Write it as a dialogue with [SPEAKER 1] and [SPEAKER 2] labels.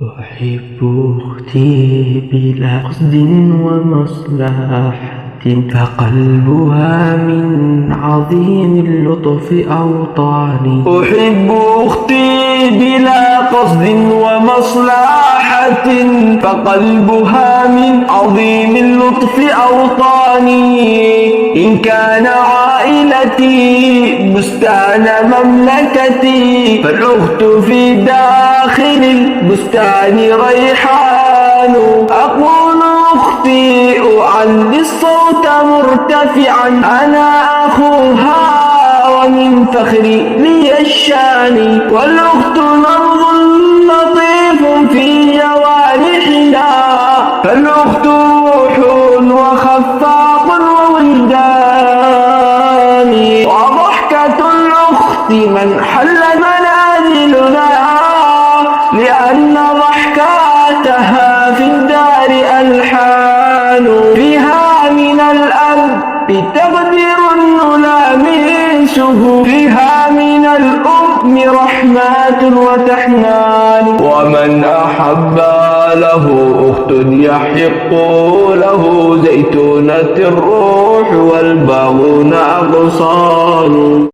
[SPEAKER 1] أحب أختي بلا قصد ومصلحة، فقلبها من عظيم اللطف أوطاني. أحب أختي بلا قصد ومصلحة، فقلبها من عظيم اللطف أوطاني. إن كان عائلتي بستان مملكتي، فالأخت في داخل البستان ريحان. أقول أختي أعلي الصوت مرتفعا، أنا أخوها ومن فخري لي الشان. والأخت نبض لطيف في جوارحنا، فالأخت روح وخفاق ووجدان. وضحكة الأخت من حل منازلنا، لأن ضحكاتها في الدار ألحان. فيها من الأب تقدير نلامسه، فيها من الأم رحمات وتحنان. ومن أحب له أخت يحق له زيتونة الروح، والباغون أغصان.